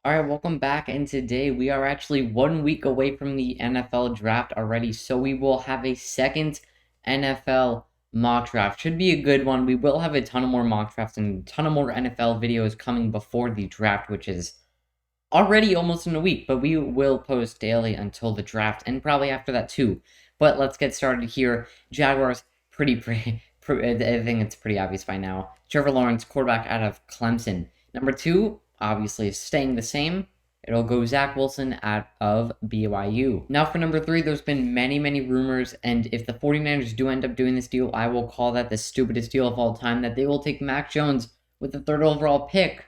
All right, welcome back. And today we are actually 1 week away from the NFL draft already. So we will have a second NFL mock draft. Should be a good one. We will have a ton of more mock drafts and a ton of more NFL videos coming before the draft, which is already almost in a week. But we will post daily until the draft and probably after that too. But let's get started here. Jaguars, pretty I think it's pretty obvious by now. Trevor Lawrence, quarterback out of Clemson. Number two, obviously, is staying the same. It'll go Zach Wilson out of BYU. Now for number three, there's been many rumors, and if the 49ers do end up doing this deal, I will call that the stupidest deal of all time, that they will take Mac Jones with the third overall pick.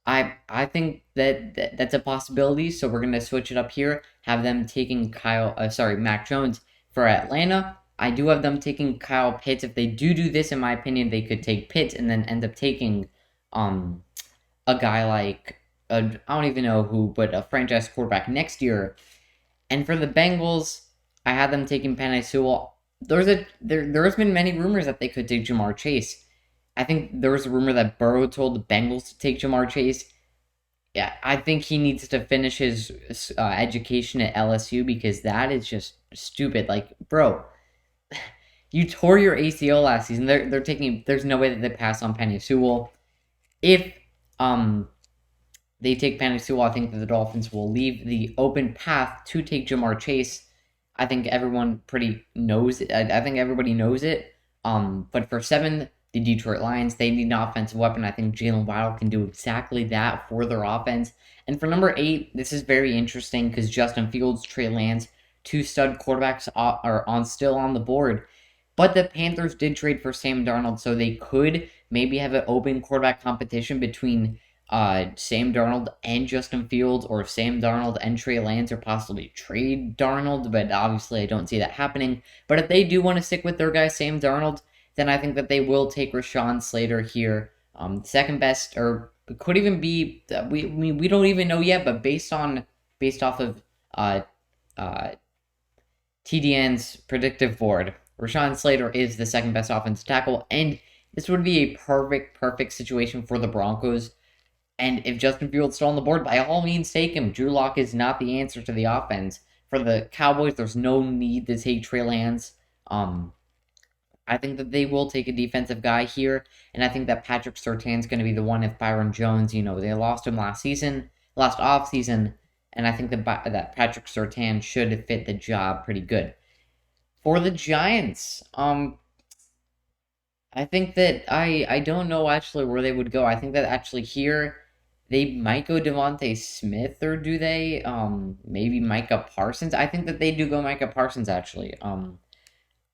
I think that's a possibility, so we're gonna switch it up here. Have them taking Mac Jones for Atlanta. I do have them taking Kyle Pitts. If they do this, in my opinion, they could take Pitts and then end up taking a guy like I don't even know who, but a franchise quarterback next year. And for the Bengals, I had them taking Penei Sewell. There's been many rumors that they could take Jamar Chase. I think there was a rumor that Burrow told the Bengals to take Jamar Chase. Yeah, I think he needs to finish his education at LSU because that is just stupid. Like, bro, you tore your ACL last season. They're taking. There's no way that they pass on Penei Sewell. If they take Penei Sewell, I think that the Dolphins will leave the open path to take Jamar Chase. I think everyone pretty knows it. I think everybody knows it. But for 7, the Detroit Lions, they need an offensive weapon. I think Jalen Waddle can do exactly that for their offense. And for number 8, this is very interesting because Justin Fields, Trey Lance, 2 stud quarterbacks are still on the board. But the Panthers did trade for Sam Darnold, so they could maybe have an open quarterback competition between Sam Darnold and Justin Fields, or Sam Darnold and Trey Lance, or possibly trade Darnold, but obviously I don't see that happening. But if they do want to stick with their guy Sam Darnold, then I think that they will take Rashawn Slater here, second best, or could even be we don't even know yet, but based off of uh, uh, TDN's predictive board, Rashawn Slater is the second best offensive tackle, and this would be a perfect situation for the Broncos. And if Justin Fields still on the board, by all means take him. Drew Lock is not the answer to the offense. For the Cowboys, there's no need to take Trey Lance. I think that they will take a defensive guy here, and I think that Patrick Surtain's going to be the one if Byron Jones, they lost him last off season, and I think that Patrick Surtain should fit the job pretty good. For the Giants, I think that I don't know actually where they would go. I think that actually here they might go Devontae Smith, or do they? Maybe Micah Parsons. I think that they do go Micah Parsons actually.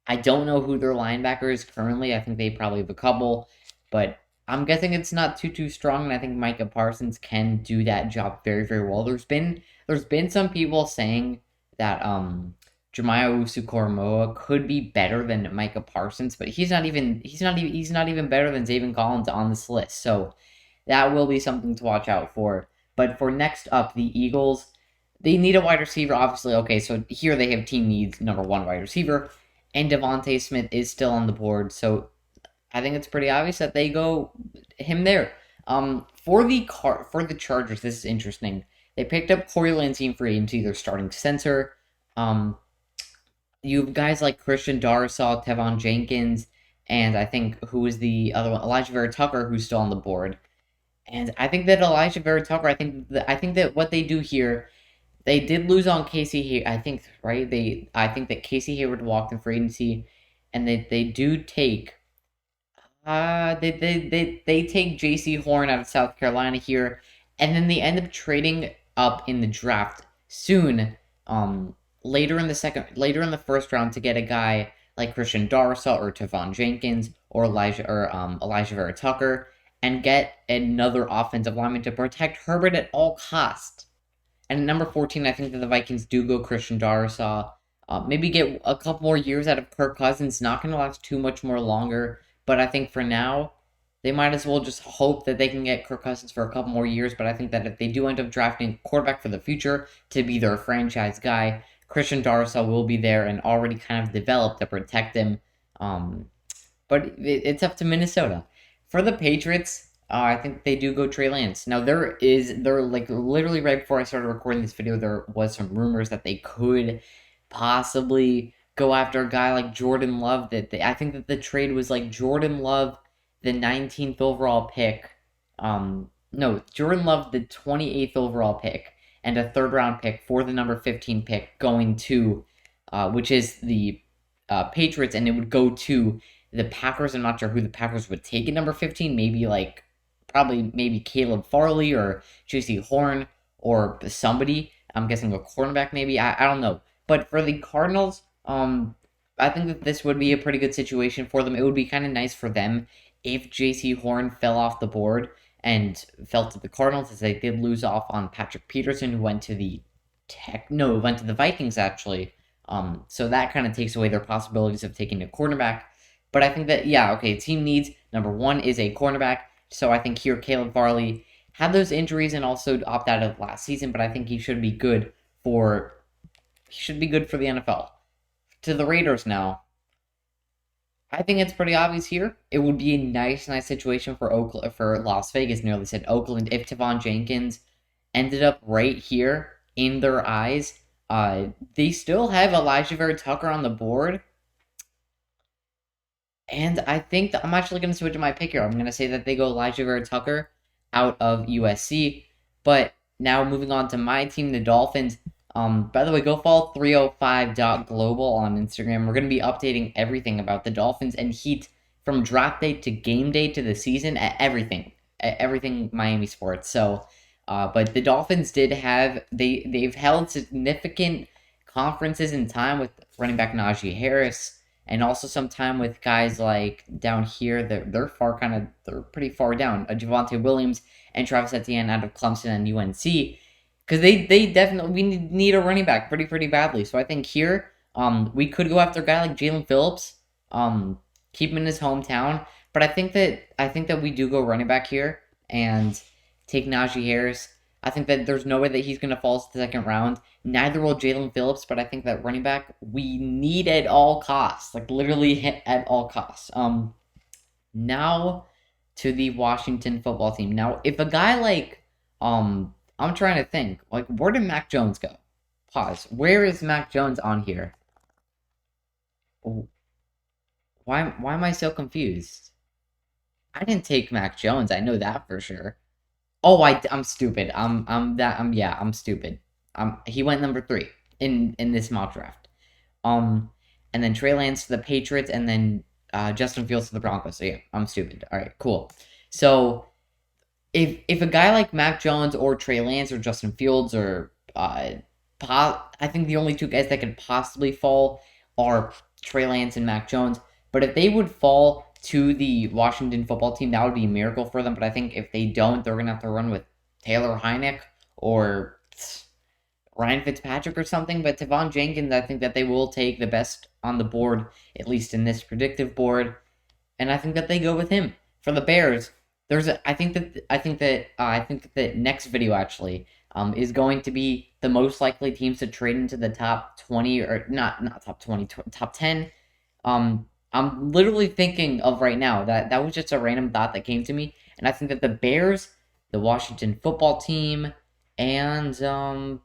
I don't know who their linebacker is currently. I think they probably have a couple, but I'm guessing it's not too strong, and I think Micah Parsons can do that job very well. There's been some people saying that Jeremiah Owusu-Koramoah could be better than Micah Parsons, but he's not even better than Zaven Collins on this list. So that will be something to watch out for. But for next up, the Eagles, they need a wide receiver, obviously. Okay, so here they have team needs number 1 wide receiver, and Devontae Smith is still on the board. So I think it's pretty obvious that they go him there. For the Chargers, this is interesting. They picked up Corey Linsley in free agency, their starting center. You have guys like Christian Darrisaw, Tevon Jenkins, and I think who is the other one? Elijah Vera Tucker, who's still on the board. And I think that Elijah Vera Tucker, I think that what they do here, they did lose on Casey Hayward, I think, right? I think that Casey Hayward walked in free agency, and they do take they take J.C. Horn out of South Carolina here, and then they end up trading up in the draft soon, later in the first round to get a guy like Christian Darrisaw or Tevon Jenkins or Elijah Vera Tucker, and get another offensive lineman to protect Herbert at all costs. And at number 14, I think that the Vikings do go Christian Darrisaw. Maybe get a couple more years out of Kirk Cousins. Not going to last too much more longer. But I think for now, they might as well just hope that they can get Kirk Cousins for a couple more years. But I think that if they do end up drafting a quarterback for the future to be their franchise guy, Christian Darrisaw will be there and already kind of developed to protect him. But it's up to Minnesota. For the Patriots, I think they do go Trey Lance. Now they're like literally right before I started recording this video, there was some rumors that they could possibly go after a guy like Jordan Love. I think that the trade was like Jordan Love, the 19th overall pick. No, Jordan Love, the 28th overall pick, and a third round pick for the number 15 pick going to, which is the Patriots, and it would go to the Packers. I'm not sure who the Packers would take at number 15. Maybe like probably maybe Caleb Farley or J.C. Horn or somebody. I'm guessing a cornerback maybe. I don't know. But for the Cardinals, I think that this would be a pretty good situation for them. It would be kind of nice for them if J.C. Horn fell off the board and fell to the Cardinals, as they did lose off on Patrick Peterson, who went to the went to the Vikings actually. So that kind of takes away their possibilities of taking a cornerback. But I think that, yeah, okay, team needs number one is a cornerback. So I think here Caleb Farley had those injuries and also opt out of last season, but I think he should be good for the NFL. To the Raiders now. I think it's pretty obvious here. It would be a nice situation for Las Vegas. Nearly said Oakland if Tavon Jenkins ended up right here in their eyes. They still have Elijah Vera Tucker on the board. And I think that I'm actually going to switch my pick here. I'm going to say that they go Elijah Vera Tucker out of USC. But now moving on to my team, the Dolphins. By the way, go follow 305.global on Instagram. We're going to be updating everything about the Dolphins and Heat from draft day to game day to the season, everything Miami sports. So, but the Dolphins they've held significant conferences in time with running back Najee Harris, and also some time with guys like down here. They're pretty far down. Javonte Williams and Travis Etienne out of Clemson and UNC, because they definitely we need a running back pretty badly. So I think here we could go after a guy like Jalen Phillips, keep him in his hometown. But I think that we do go running back here and take Najee Harris. I think that there's no way that he's going to fall to the second round. Neither will Jalen Phillips, but I think that running back we need at all costs, like literally at all costs. Now to the Washington football team. Now, if a guy like I'm trying to think, like, where did Mac Jones go? Pause. Where is Mac Jones on here? Why am I so confused? I didn't take Mac Jones. I know that for sure. Oh, I'm stupid. I'm stupid. He went number 3 in this mock draft. Um, and then Trey Lance to the Patriots, and then Justin Fields to the Broncos. So yeah, I'm stupid. All right, cool. So if a guy like Mac Jones or Trey Lance or Justin Fields or I think the only two guys that could possibly fall are Trey Lance and Mac Jones. But if they would fall to the Washington football team, that would be a miracle for them. But I think if they don't, they're gonna have to run with Taylor Heinicke or Ryan Fitzpatrick or something. But Tavon Jenkins, I think that they will take the best on the board, at least in this predictive board, and I think that they go with him. For the Bears, I think that the next video actually is going to be the most likely teams to trade into the top 20, or not top 20, top 10. I'm literally thinking of right now that was just a random thought that came to me, and I think that the Bears, the Washington football team, and who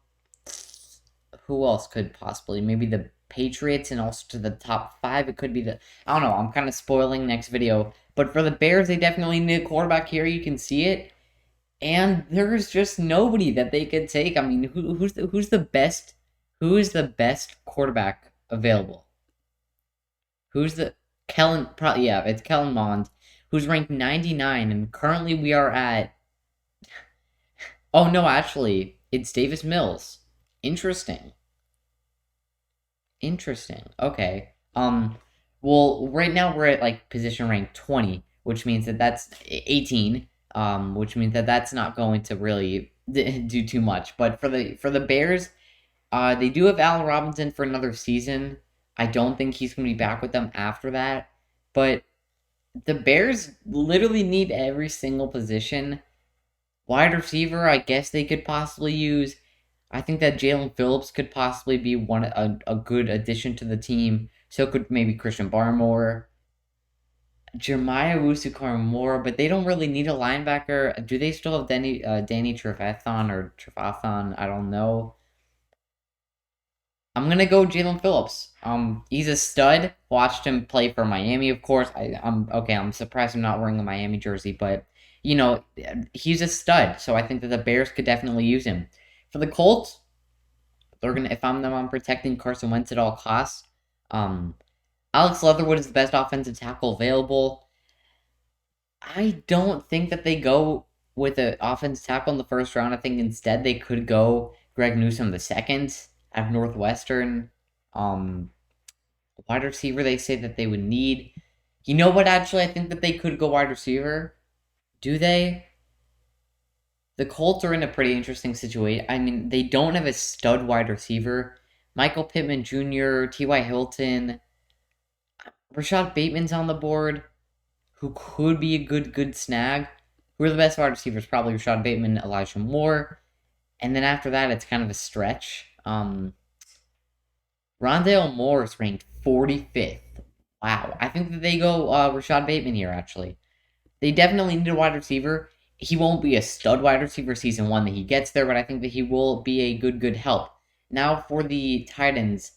else could possibly, maybe the Patriots, and also to the top 5. It could be I don't know. I'm kind of spoiling next video, but for the Bears, they definitely need a quarterback here. You can see it, and there's just nobody that they could take. I mean, who's the best? Who is the best quarterback available? Who's the Kellen? Yeah, it's Kellen Mond, who's ranked 99, and currently we are at. Oh no, actually, it's Davis Mills. Interesting. Okay. Well, right now we're at like position rank 20, which means that that's 18. Which means that that's not going to really do too much. But for the Bears, they do have Allen Robinson for another season. I don't think he's going to be back with them after that. But the Bears literally need every single position. Wide receiver, I guess they could possibly use. I think that Jalen Phillips could possibly be a good addition to the team. So could maybe Christian Barmore. Jeremiah Wusu-Moore, but they don't really need a linebacker. Do they still have Danny Trevathan or Trevathan? I don't know. I'm gonna go Jalen Phillips. He's a stud. Watched him play for Miami, of course. I'm okay. I'm surprised I'm not wearing a Miami jersey, but you know, he's a stud. So I think that the Bears could definitely use him. For the Colts, they're gonna. If I'm them, I'm protecting Carson Wentz at all costs. Um, Alex Leatherwood is the best offensive tackle available. I don't think that they go with an offense tackle in the first round. I think instead they could go Greg Newsome the second out of Northwestern. Um, Wide receiver they say that they would need. You know what? Actually, I think that they could go wide receiver. Do they? The Colts are in a pretty interesting situation. I mean, they don't have a stud wide receiver. Michael Pittman Jr., T.Y. Hilton, Rashad Bateman's on the board, who could be a good snag. Who are the best wide receivers? Probably Rashad Bateman, Elijah Moore. And then after that, it's kind of a stretch. Rondale Moore is ranked 45th. Wow. I think that they go Rashad Bateman here, actually. They definitely need a wide receiver. He won't be a stud wide receiver season one that he gets there, but I think that he will be a good help. Now for the Titans,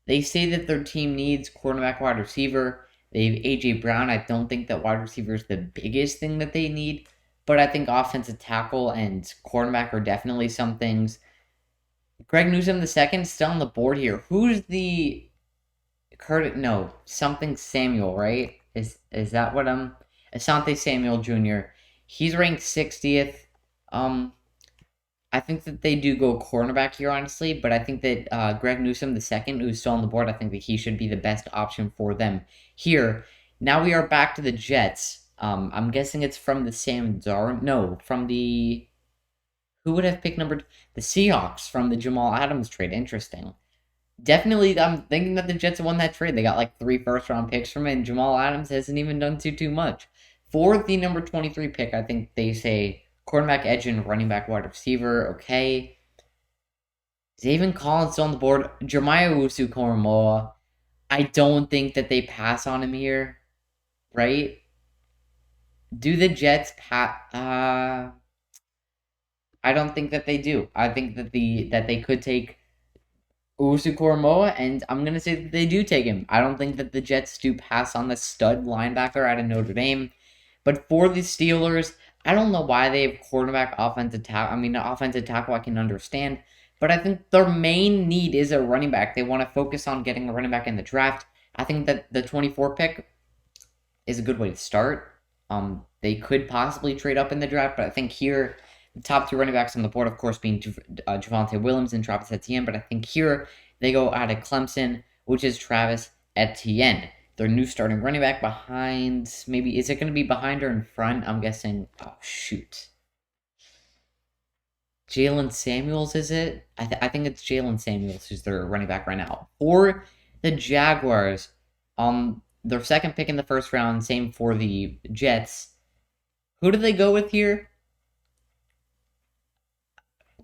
they say that their team needs cornerback wide receiver. They have AJ Brown. I don't think that wide receiver is the biggest thing that they need, but I think offensive tackle and cornerback are definitely some things. Greg Newsome the second still on the board here. Who's the Curtis? No, something Samuel, right? Is that what I'm? Asante Samuel Jr. He's ranked 60th. I think that they do go cornerback here, honestly, but I think that Greg Newsome the second, who's still on the board, I think that he should be the best option for them here. Now we are back to the Jets. I'm guessing it's from the Sam Darn. No, from the who would have picked the Seahawks from the Jamal Adams trade. Interesting. Definitely, I'm thinking that the Jets won that trade. They got like 3 first-round picks from it, and Jamal Adams hasn't even done too much. For the number 23 pick, I think they say quarterback, edge, and running back, wide receiver. Okay. Zaven Collins still on the board. Jeremiah Owusu-Koramoah. I don't think that they pass on him here, right? Do the Jets pass? I don't think that they do. I think that they could take Owusu-Koramoah, and I'm going to say that they do take him. I don't think that the Jets do pass on the stud linebacker out of Notre Dame. But for the Steelers, I don't know why they have quarterback, offensive tackle. I mean, offensive tackle I can understand. But I think their main need is a running back. They want to focus on getting a running back in the draft. I think that the 24 pick is a good way to start. They could possibly trade up in the draft, but I think here the top 2 running backs on the board, of course, being Javonte Williams and Travis Etienne. But I think here they go out of Clemson, which is Travis Etienne. Their new starting running back behind, maybe, is it going to be behind or in front? I'm guessing, oh, shoot. Jalen Samuels, is it? I think it's Jalen Samuels who's their running back right now. For the Jaguars, their second pick in the first round, same for the Jets. Who do they go with here?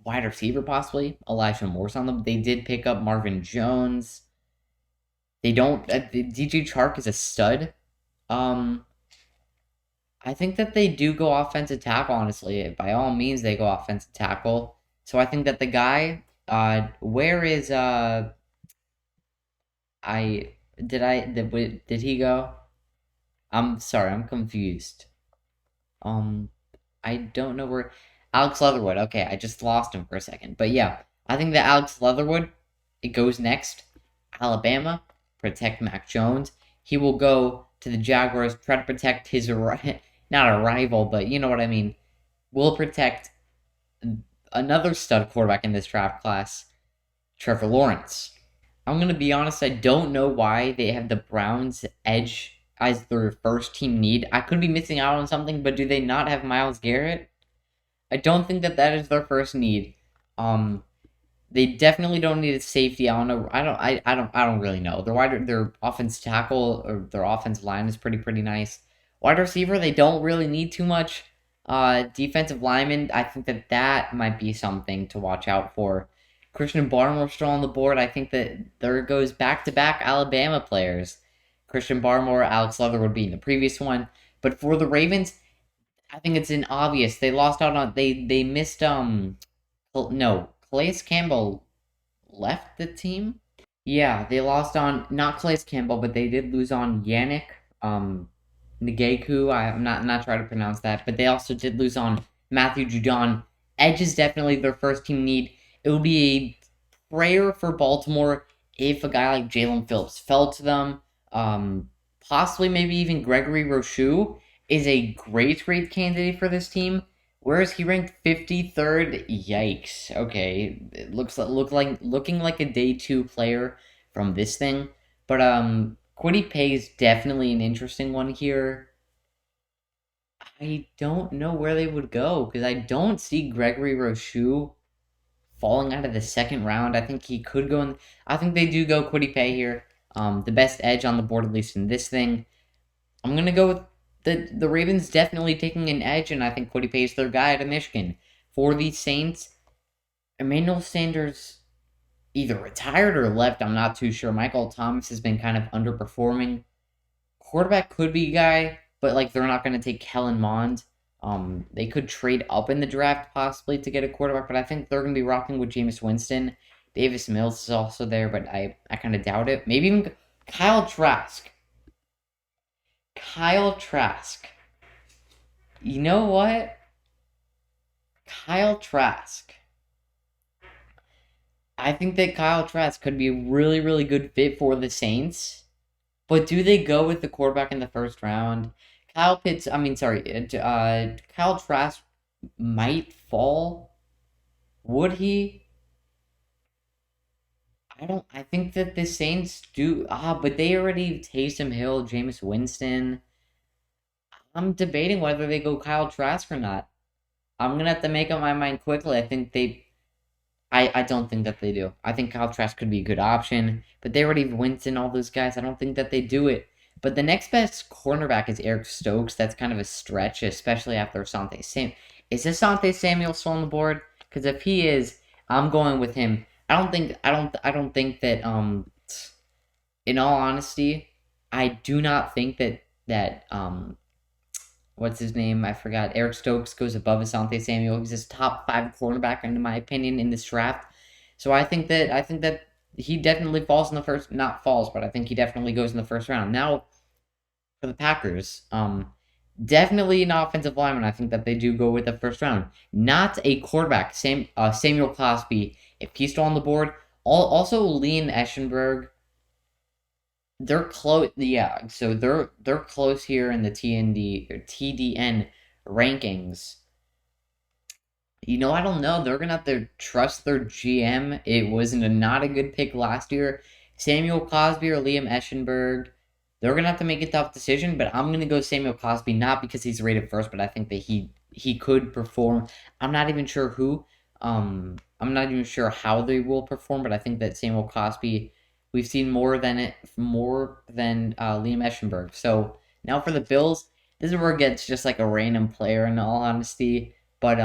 Wide receiver, possibly. Elijah Moore's on them. They did pick up Marvin Jones. They don't. DJ Chark is a stud. I think that they do go offensive tackle, honestly. By all means, they go offensive tackle. So I think that the guy, where is, did he go? I'm sorry, I'm confused. I don't know where, Alex Leatherwood. Okay, I just lost him for a second. But yeah, I think that Alex Leatherwood, it goes next. Alabama, protect Mac Jones. He will go to the Jaguars, try to protect his, not a rival, but you know what I mean. Will protect another stud quarterback in this draft class, Trevor Lawrence. I'm going to be honest, I don't know why they have the Browns edge as their first team need. I could be missing out on something, but do they not have Myles Garrett? I don't think that is their first need. They definitely don't need a safety. I don't know. I don't really know. Their offensive tackle or their offensive line is pretty nice. Wide receiver, they don't really need too much. Defensive lineman, I think that might be something to watch out for. Christian Barmore still on the board. I think that there goes back-to-back Alabama players. Christian Barmore, Alex Leatherwood being the previous one. But for the Ravens, I think it's an obvious. They lost out on they missed no, Calais Campbell left the team. Yeah, they lost on not Calais Campbell, but they did lose on Yannick Ngaku. I'm not trying to pronounce that, but they also did lose on Matthew Judon. Edge is definitely their first team need. It would be a prayer for Baltimore if a guy like Jalen Phillips fell to them. Possibly maybe even Gregory Rochou is a great candidate for this team. Where is he ranked 53rd? Yikes. Okay, it looking like a day two player from this thing, but Quiddy Pay is definitely an interesting one here. I don't know where they would go because I don't see Gregory Rochou falling out of the second round. I think he could go in. I think they do go Quiddy Pay here. The best edge on the board, at least in this thing. I'm gonna go with the Ravens definitely taking an edge, and I think Quiddy Pay is their guy to Michigan. For the Saints, Emmanuel Sanders either retired or left. I'm not too sure. Michael Thomas has been kind of underperforming. Quarterback could be a guy, but like they're not going to take Kellen Mond. They could trade up in the draft possibly to get a quarterback, but I think they're going to be rocking with Jameis Winston. Davis Mills is also there, but I kind of doubt it. Maybe even Kyle Trask. Kyle Trask. You know what? Kyle Trask. I think that Kyle Trask could be a really good fit for the Saints. But do they go with the quarterback in the first round? Kyle Trask might fall. Would he? I think that the Saints do. But they already have Taysom Hill, Jameis Winston. I'm debating whether they go Kyle Trask or not. I'm going to have to make up my mind quickly. I don't think that they do. I think Kyle Trask could be a good option, but they already have Winston, all those guys. I don't think that they do it. But the next best cornerback is Eric Stokes. That's kind of a stretch, especially after Asante Samuel. Is Asante Samuel still on the board? Because if he is, I'm going with him. I don't think that in all honesty, I do not think that what's his name? I forgot. Eric Stokes goes above Asante Samuel. He's his top five cornerback, in my opinion, in this draft. So I think that he definitely falls in the first. Not falls, but I think he definitely goes in the first round. Now for the Packers, definitely an offensive lineman. I think that they do go with the first round. Not a quarterback. Samuel Cosby, if he's still on the board. Also Liam Eschenberg. They're close. Yeah, so they're close here in the TND or TDN rankings. I don't know. They're gonna have to trust their GM. It wasn't not a good pick last year. Samuel Cosby or Liam Eschenberg. They're gonna have to make a tough decision, but I'm gonna go Samuel Cosby, not because he's rated first, but I think that he could perform. I'm not even sure who. I'm not even sure how they will perform, but I think that Samuel Cosby, we've seen more than Liam Eschenberg. So now for the Bills, this is where it gets just like a random player in all honesty. But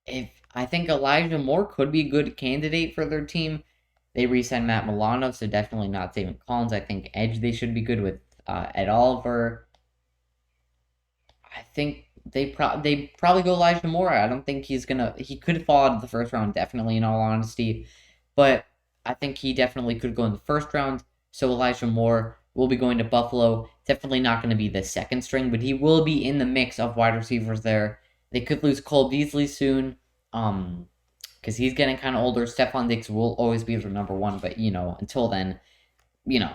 if I think Elijah Moore could be a good candidate for their team. They re-signed Matt Milano, so definitely not David Collins. I think edge they should be good with Ed Oliver. I think they probably go Elijah Moore. I don't think he could fall out of the first round, definitely, in all honesty. But I think he definitely could go in the first round. So Elijah Moore will be going to Buffalo. Definitely not going to be the second string, but he will be in the mix of wide receivers there. They could lose Cole Beasley soon. Because he's getting kind of older. Stephon Diggs will always be their number one, but until then, you know.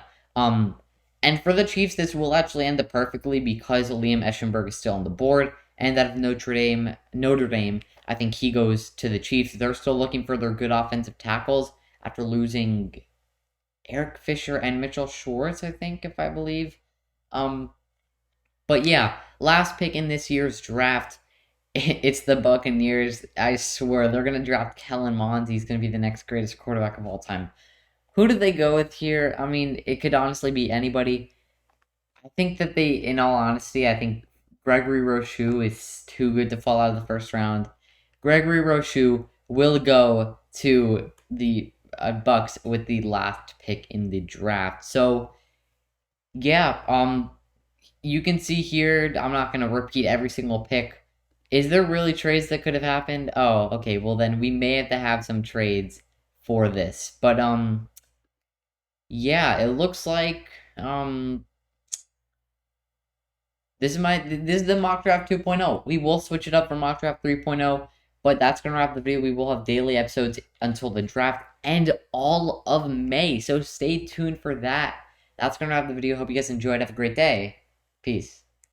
And for the Chiefs, this will actually end up perfectly because Liam Eschenberg is still on the board, and that of Notre Dame, I think he goes to the Chiefs. They're still looking for their good offensive tackles after losing Eric Fisher and Mitchell Schwartz, I think, if I believe. But yeah, last pick in this year's draft. It's the Buccaneers. I swear, they're going to draft Kellen Mond. He's going to be the next greatest quarterback of all time. Who do they go with here? I mean, it could honestly be anybody. I think that in all honesty, I think Gregory Rochou is too good to fall out of the first round. Gregory Rochou will go to the Bucks with the last pick in the draft. So Yeah, you can see here, I'm not going to repeat every single pick. Is there really trades that could have happened? Oh, okay. Well, then we may have to have some trades for this. But yeah, it looks like this is the mock draft 2.0. We will switch it up for mock draft 3.0, but that's going to wrap the video. We will have daily episodes until the draft and all of May. So stay tuned for that. That's going to wrap the video. Hope you guys enjoyed. Have a great day. Peace.